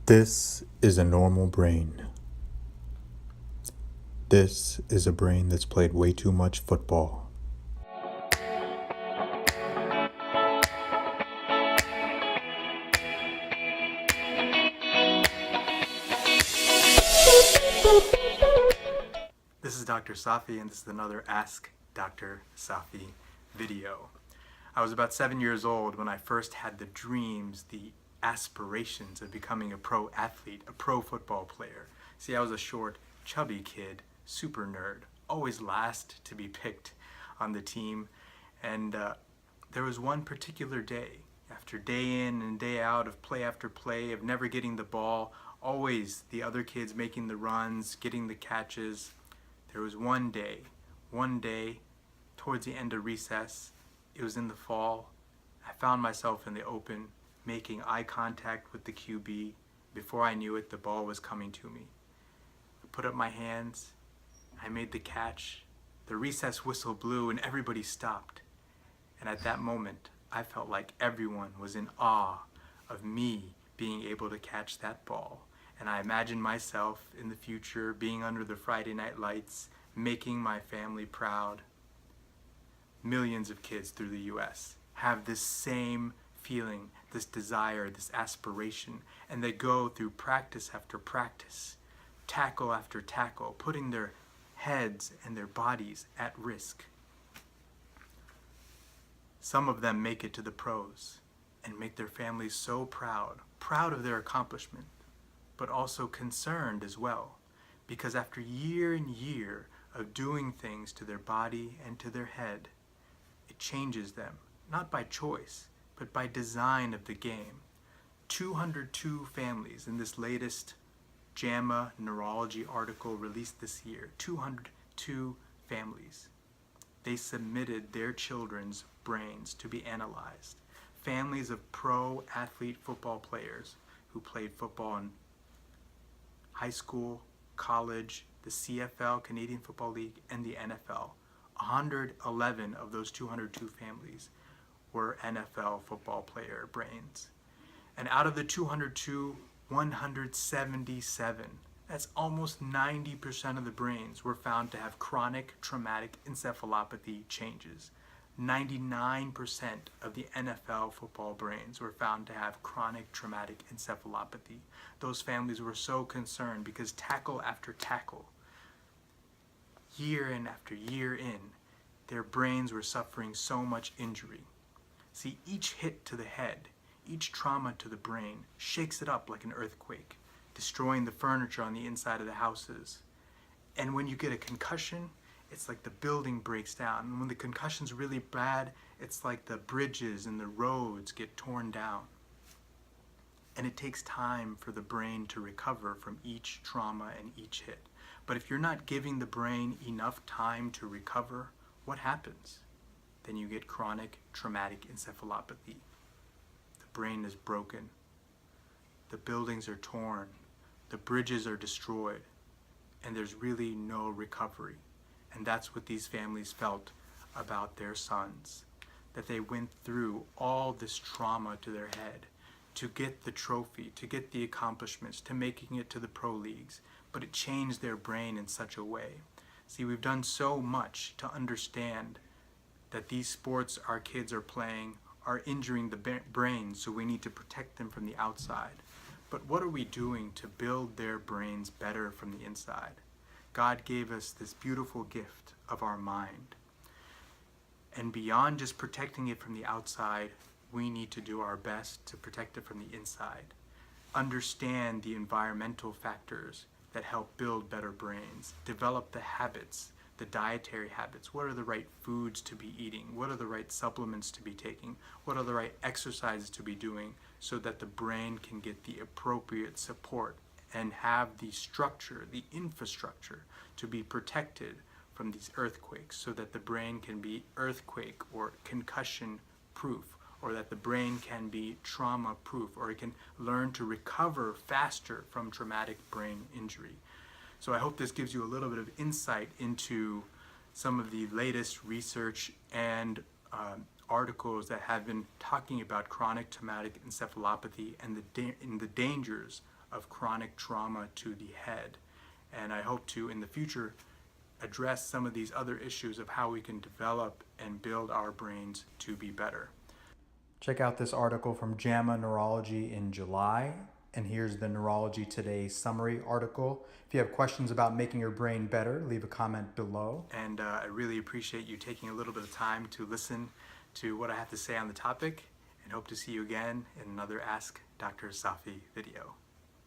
This is a normal brain. This is a brain that's played way too much football. This is Dr. Safi, and this is another Ask Dr. Safi video. I was about 7 years old when I first had the dreams, the aspirations of becoming a pro athlete, a pro football player. See, I was a short, chubby kid, super nerd, always last to be picked on the team. And there was one particular day, after day in and day out of play after play, of never getting the ball, always the other kids making the runs, getting the catches. There was one day, towards the end of recess, it was in the fall, I found myself in the open, making eye contact with the QB. Before I knew it, the ball was coming to me. I put up my hands, I made the catch, the recess whistle blew and everybody stopped. And at that moment, I felt like everyone was in awe of me being able to catch that ball. And I imagined myself in the future being under the Friday night lights, making my family proud. Millions of kids through the US have this same feeling, this desire, this aspiration, and they go through practice after practice, tackle after tackle, putting their heads and their bodies at risk. Some of them make it to the pros and make their families so proud of their accomplishment, but also concerned as well, because after year and year of doing things to their body and to their head, it changes them, not by choice, but by design of the game. 202 families in this latest JAMA Neurology article released this year, 202 families. They submitted their children's brains to be analyzed. Families of pro athlete football players who played football in high school, college, the CFL, Canadian Football League, and the NFL. 111 of those 202 families were NFL football player brains. And out of the 202, 177, that's almost 90% of the brains, were found to have chronic traumatic encephalopathy changes. 99% of the NFL football brains were found to have chronic traumatic encephalopathy. Those families were so concerned because tackle after tackle, year in after year in, their brains were suffering so much injury. See, each hit to the head, each trauma to the brain shakes it up like an earthquake, destroying the furniture on the inside of the houses. And when you get a concussion, it's like the building breaks down. And when the concussion's really bad, it's like the bridges and the roads get torn down. And it takes time for the brain to recover from each trauma and each hit. But if you're not giving the brain enough time to recover, what happens? Then you get chronic traumatic encephalopathy. The brain is broken. The buildings are torn. The bridges are destroyed. And there's really no recovery. And that's what these families felt about their sons. That they went through all this trauma to their head to get the trophy, to get the accomplishments, to making it to the pro leagues. But it changed their brain in such a way. See, we've done so much to understand that these sports our kids are playing are injuring the brain, so we need to protect them from the outside. But what are we doing to build their brains better from the inside? God gave us this beautiful gift of our mind. And beyond just protecting it from the outside, we need to do our best to protect it from the inside. Understand the environmental factors that help build better brains. Develop the habits, the dietary habits. What are the right foods to be eating? What are the right supplements to be taking? What are the right exercises to be doing so that the brain can get the appropriate support and have the structure, the infrastructure to be protected from these earthquakes, so that the brain can be earthquake or concussion proof, or that the brain can be trauma proof, or it can learn to recover faster from traumatic brain injury. So I hope this gives you a little bit of insight into some of the latest research and articles that have been talking about chronic traumatic encephalopathy and the dangers of chronic trauma to the head. And I hope to, in the future, address some of these other issues of how we can develop and build our brains to be better. Check out this article from JAMA Neurology in July. And here's the Neurology Today summary article. If you have questions about making your brain better, leave a comment below. And I really appreciate you taking a little bit of time to listen to what I have to say on the topic, and hope to see you again in another Ask Dr. Safi video.